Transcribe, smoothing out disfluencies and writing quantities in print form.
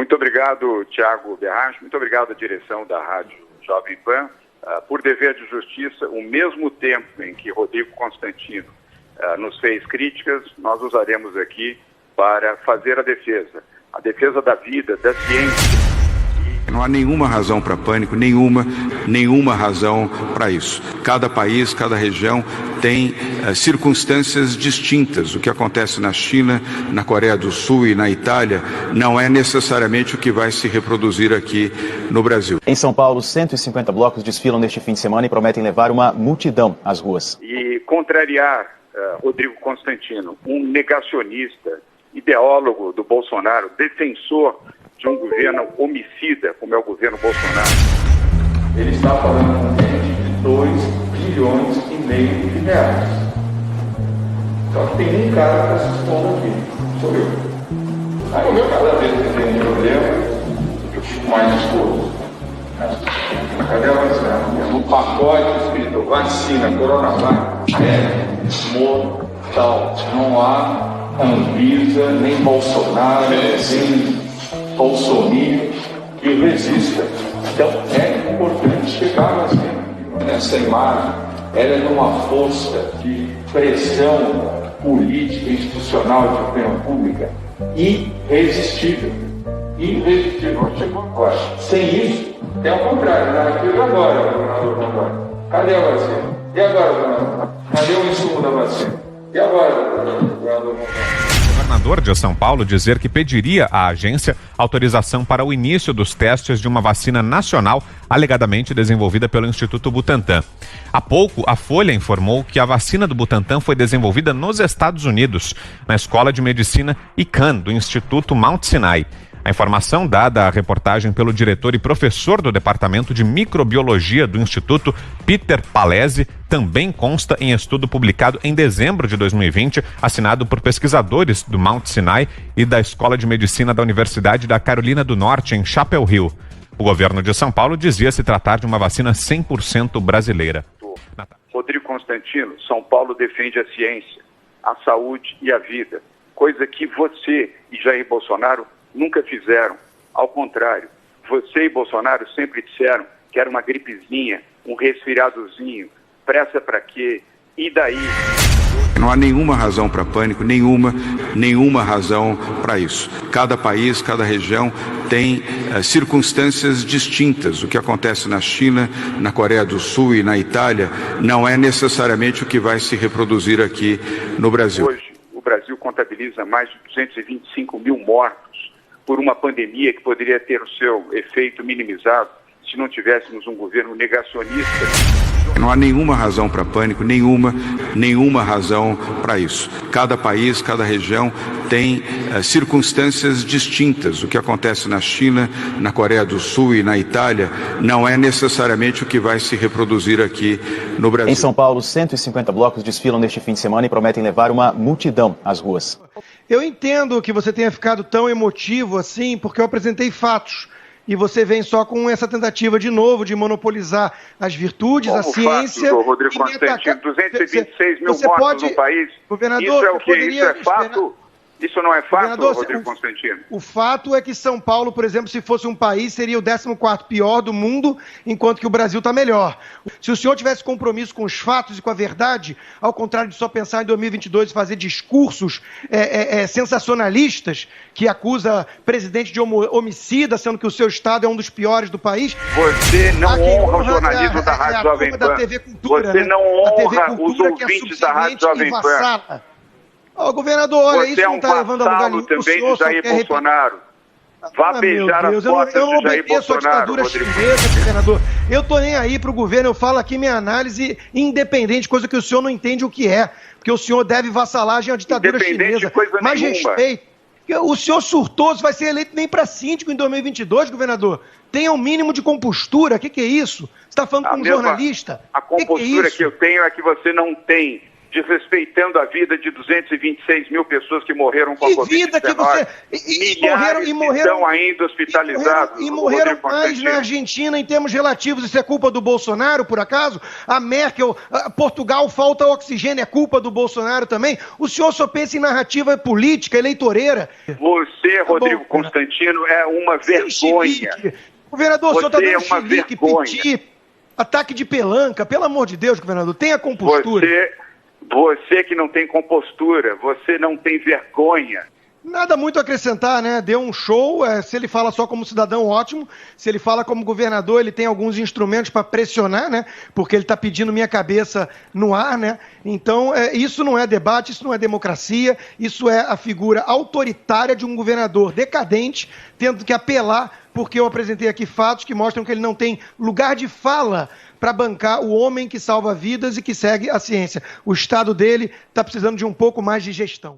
Muito obrigado, Tiago Berracho, muito obrigado à direção da Rádio Jovem Pan. Por dever de justiça, o mesmo tempo em que Rodrigo Constantino nos fez críticas, nós usaremos aqui para fazer a defesa da vida, da ciência. Não há nenhuma razão para pânico, nenhuma razão para isso. Cada país, cada região tem circunstâncias distintas. O que acontece na China, na Coreia do Sul e na Itália não é necessariamente o que vai se reproduzir aqui no Brasil. Em São Paulo, 150 blocos desfilam neste fim de semana e prometem levar uma multidão às ruas. E contrariar Rodrigo Constantino, um negacionista, ideólogo do Bolsonaro, defensor de um governo homicida, como é o governo Bolsonaro. Ele está falando com gente de 2,5 bilhões de reais. Só que tem um cara para se expondo aqui, sou eu. Aí cada vez que tem um problema, eu fico mais exposto. Cadê a vacina? No pacote escrito vacina Coronavac é mortal. Não há Anvisa, nem Bolsonaro, nem Bolsonaro que resista. Então é importante chegar a vacina. Essa imagem, ela é numa força de pressão política, institucional de opinião pública irresistível. Irresistível. Chegou agora. Sem isso, é o contrário. E agora, governador? Cadê a vacina? E agora, governador? Cadê o insumo da vacina? E agora, governador? O governador de São Paulo dizer que pediria à agência autorização para o início dos testes de uma vacina nacional alegadamente desenvolvida pelo Instituto Butantan. Há pouco, a Folha informou que a vacina do Butantan foi desenvolvida nos Estados Unidos, na Escola de Medicina Icahn, do Instituto Mount Sinai. A informação dada à reportagem pelo diretor e professor do Departamento de Microbiologia do Instituto, Peter Palese, também consta em estudo publicado em dezembro de 2020, assinado por pesquisadores do Mount Sinai e da Escola de Medicina da Universidade da Carolina do Norte, em Chapel Hill. O governo de São Paulo dizia se tratar de uma vacina 100% brasileira. Rodrigo Constantino, São Paulo defende a ciência, a saúde e a vida, coisa que você e Jair Bolsonaro nunca fizeram. Ao contrário, você e Bolsonaro sempre disseram que era uma gripezinha, um resfriadozinho, pressa para quê? E daí? Não há nenhuma razão para pânico, nenhuma razão para isso. Cada país, cada região tem circunstâncias distintas. O que acontece na China, na Coreia do Sul e na Itália não é necessariamente o que vai se reproduzir aqui no Brasil. Hoje, o Brasil contabiliza mais de 225 mil mortos por uma pandemia que poderia ter o seu efeito minimizado se não tivéssemos um governo negacionista. Não há nenhuma razão para pânico, nenhuma razão para isso. Cada país, cada região tem circunstâncias distintas. O que acontece na China, na Coreia do Sul e na Itália não é necessariamente o que vai se reproduzir aqui no Brasil. Em São Paulo, 150 blocos desfilam neste fim de semana e prometem levar uma multidão às ruas. Eu entendo que você tenha ficado tão emotivo assim, porque eu apresentei fatos. E você vem só com essa tentativa de novo de monopolizar as virtudes, como a ciência. Fato, Rodrigo Constantino, 226 mil mortos no país. Governador, isso é o quê? Isso é fato? Isso não é fato, Rodrigo Constantino? O fato é que São Paulo, por exemplo, se fosse um país, seria o 14º pior do mundo, enquanto que o Brasil está melhor. Se o senhor tivesse compromisso com os fatos e com a verdade, ao contrário de só pensar em 2022 e fazer discursos sensacionalistas, que acusa presidente de homicida, sendo que o seu estado é um dos piores do país. Você não honra o jornalismo da Rádio Jovem Pan. Você não honra os ouvintes da Rádio Jovem Pan. Ô, governador, olha, isso não está levando a lugar nenhum. Você é um vassalo também de Jair Bolsonaro. Vá beijar as costas de Jair Bolsonaro, Rodrigo. Chinesa, governador. Eu tô nem aí pro governo, eu falo aqui minha análise independente, coisa que o senhor não entende o que é. Porque o senhor deve vassalagem à ditadura chinesa. Mas respeito. O senhor surtou, vai ser eleito nem para síndico em 2022, governador. Tenha um mínimo de compostura. O que é isso? Você está falando com um jornalista? A compostura que eu tenho é que você não tem desrespeitando a vida de 226 mil pessoas que morreram com a Covid-19. Vida que você... Milhares estão ainda hospitalizados. E morreram mais na Argentina em termos relativos. Isso é culpa do Bolsonaro, por acaso? A Merkel, Portugal, falta oxigênio, é culpa do Bolsonaro também? O senhor só pensa em narrativa política, eleitoreira. Você, Rodrigo Constantino, é uma vergonha. Governador, o senhor está dando chilique, piti, ataque de pelanca. Pelo amor de Deus, governador, tenha compostura. Você que não tem compostura, você não tem vergonha. Nada muito a acrescentar, né? Deu um show, se ele fala só como cidadão, ótimo. Se ele fala como governador, ele tem alguns instrumentos para pressionar, né? Porque ele está pedindo minha cabeça no ar, né? Então, isso não é debate, isso não é democracia, isso é a figura autoritária de um governador decadente, tendo que apelar, porque eu apresentei aqui fatos que mostram que ele não tem lugar de fala para bancar o homem que salva vidas e que segue a ciência. O Estado dele está precisando de um pouco mais de gestão.